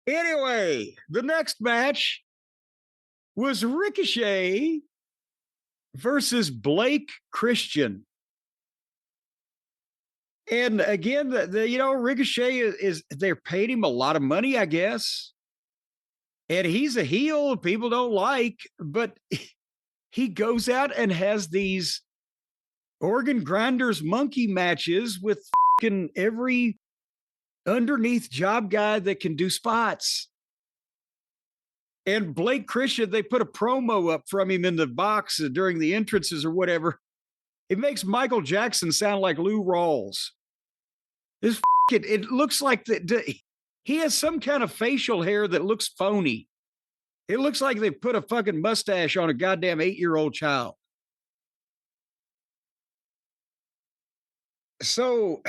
Anyway, the next match was Ricochet versus Blake Christian. And again, Ricochet is they're paid him a lot of money, I guess. And he's a heel people don't like, but he goes out and has these organ grinders monkey matches with fucking every underneath job guy that can do spots. And Blake Christian, they put a promo up from him in the box during the entrances or whatever. It makes Michael Jackson sound like Lou Rawls. It looks like he has some kind of facial hair that looks phony. It looks like they put a fucking mustache on a goddamn 8-year-old child. So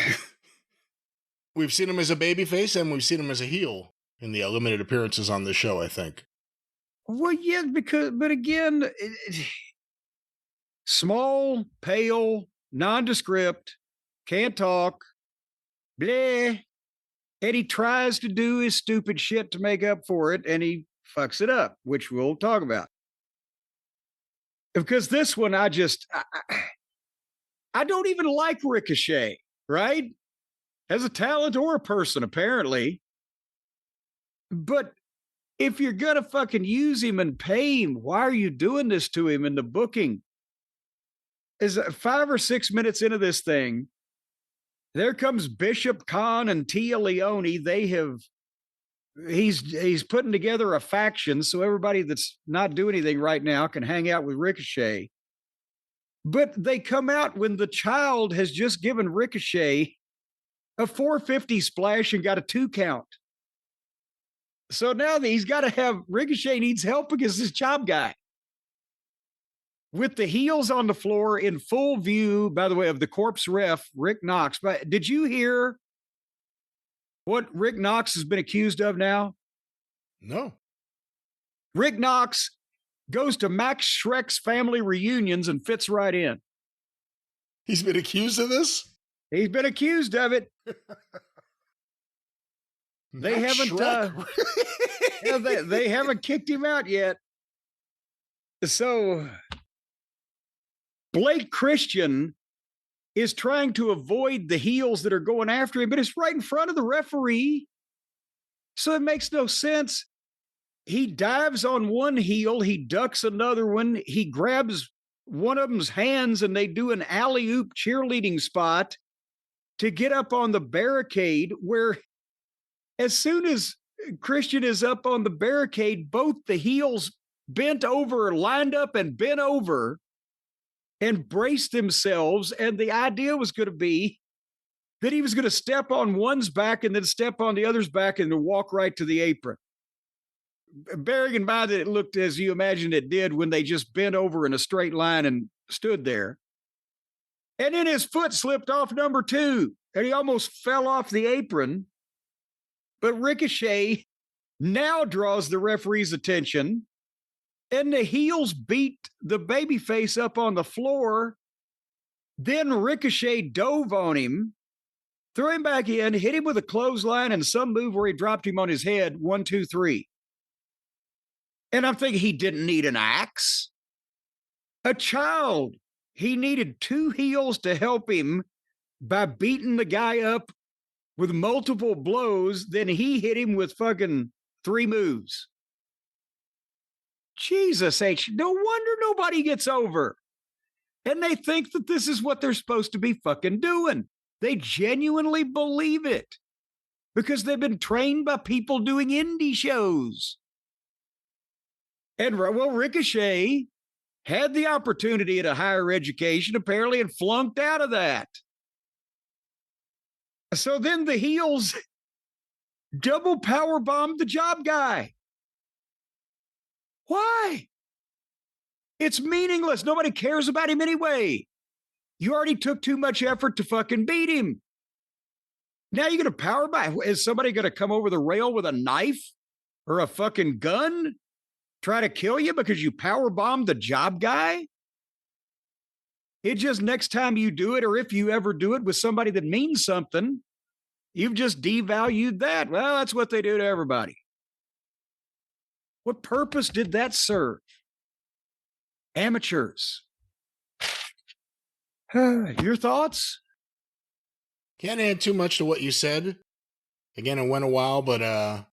we've seen him as a babyface and we've seen him as a heel in the limited appearances on this show, I think. Well, yeah, but again, small, pale, nondescript, can't talk, bleh. And he tries to do his stupid shit to make up for it, and he fucks it up, which we'll talk about. Because this one, I don't even like Ricochet, right? As a talent or a person, apparently. But if you're going to fucking use him and pay him, why are you doing this to him in the booking? Is 5 or 6 minutes into this thing, there comes Bishop Khan and Tia Leone. He's putting together a faction so everybody that's not doing anything right now can hang out with Ricochet. But they come out when the child has just given Ricochet a 450 splash and got a 2 count. So now he's got to have Ricochet needs help against this job guy. With the heels on the floor in full view, by the way, of the corpse ref, Rick Knox. But did you hear what Rick Knox has been accused of now? No. Rick Knox goes to Max Schreck's family reunions and fits right in. He's been accused of this? He's been accused of it. They haven't kicked him out yet. So Blake Christian is trying to avoid the heels that are going after him, but it's right in front of the referee. So it makes no sense. He dives on one heel, he ducks another one, he grabs one of them's hands, and they do an alley-oop cheerleading spot to get up on the barricade, where as soon as Christian is up on the barricade, both the heels bent over, lined up and bent over and braced themselves. And the idea was going to be that he was going to step on one's back and then step on the other's back and then walk right to the apron. Bearing in mind that it looked as you imagined it did when they just bent over in a straight line and stood there. And then his foot slipped off number 2 and he almost fell off the apron. But Ricochet now draws the referee's attention, and the heels beat the babyface up on the floor. Then Ricochet dove on him, threw him back in, hit him with a clothesline and some move where he dropped him on his head. 1, 2, 3. And I'm thinking he didn't need an axe. A child. He needed 2 heels to help him by beating the guy up with multiple blows. Then he hit him with fucking 3 moves. Jesus H. No wonder nobody gets over. And they think that this is what they're supposed to be fucking doing. They genuinely believe it because they've been trained by people doing indie shows. And well, Ricochet had the opportunity at a higher education, apparently, and flunked out of that. So then the heels double power bombed the job guy. Why? It's meaningless. Nobody cares about him anyway. You already took too much effort to fucking beat him. Now you're going to power bomb. Is somebody going to come over the rail with a knife or a fucking gun? Try to kill you because you power bombed the job guy? It just next time you do it, or if you ever do it with somebody that means something, you've just devalued that. Well, that's what they do to everybody. What purpose did that serve? Amateurs. Your thoughts? Can't add too much to what you said. Again, it went a while, but,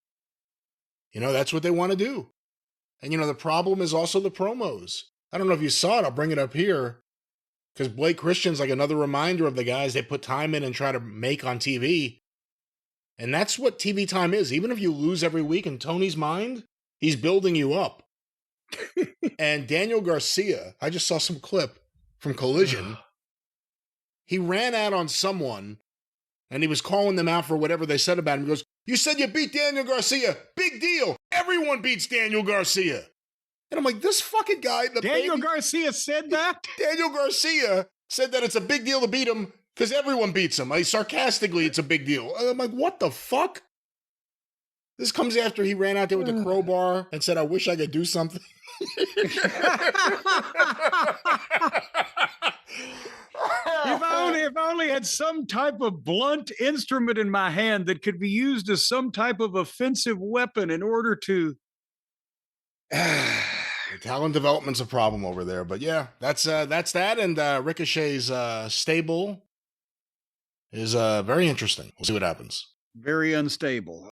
that's what they want to do. And, the problem is also the promos. I don't know if you saw it. I'll bring it up here. Because Blake Christian's like another reminder of the guys they put time in and try to make on TV. And that's what TV time is. Even if you lose every week in Tony's mind, he's building you up. And Daniel Garcia, I just saw some clip from Collision. He ran out on someone, and he was calling them out for whatever they said about him. He goes, "You said you beat Daniel Garcia. Big deal. Everyone beats Daniel Garcia." And I'm like, this fucking guy. Daniel Garcia said that? Daniel Garcia said that it's a big deal to beat him because everyone beats him. Sarcastically, it's a big deal. And I'm like, what the fuck? This comes after he ran out there with the crowbar and said, "I wish I could do something." If I only had some type of blunt instrument in my hand that could be used as some type of offensive weapon in order to... Talent development's a problem over there, but yeah, that's that. And Ricochet's stable is very interesting. We'll see what happens. Very unstable.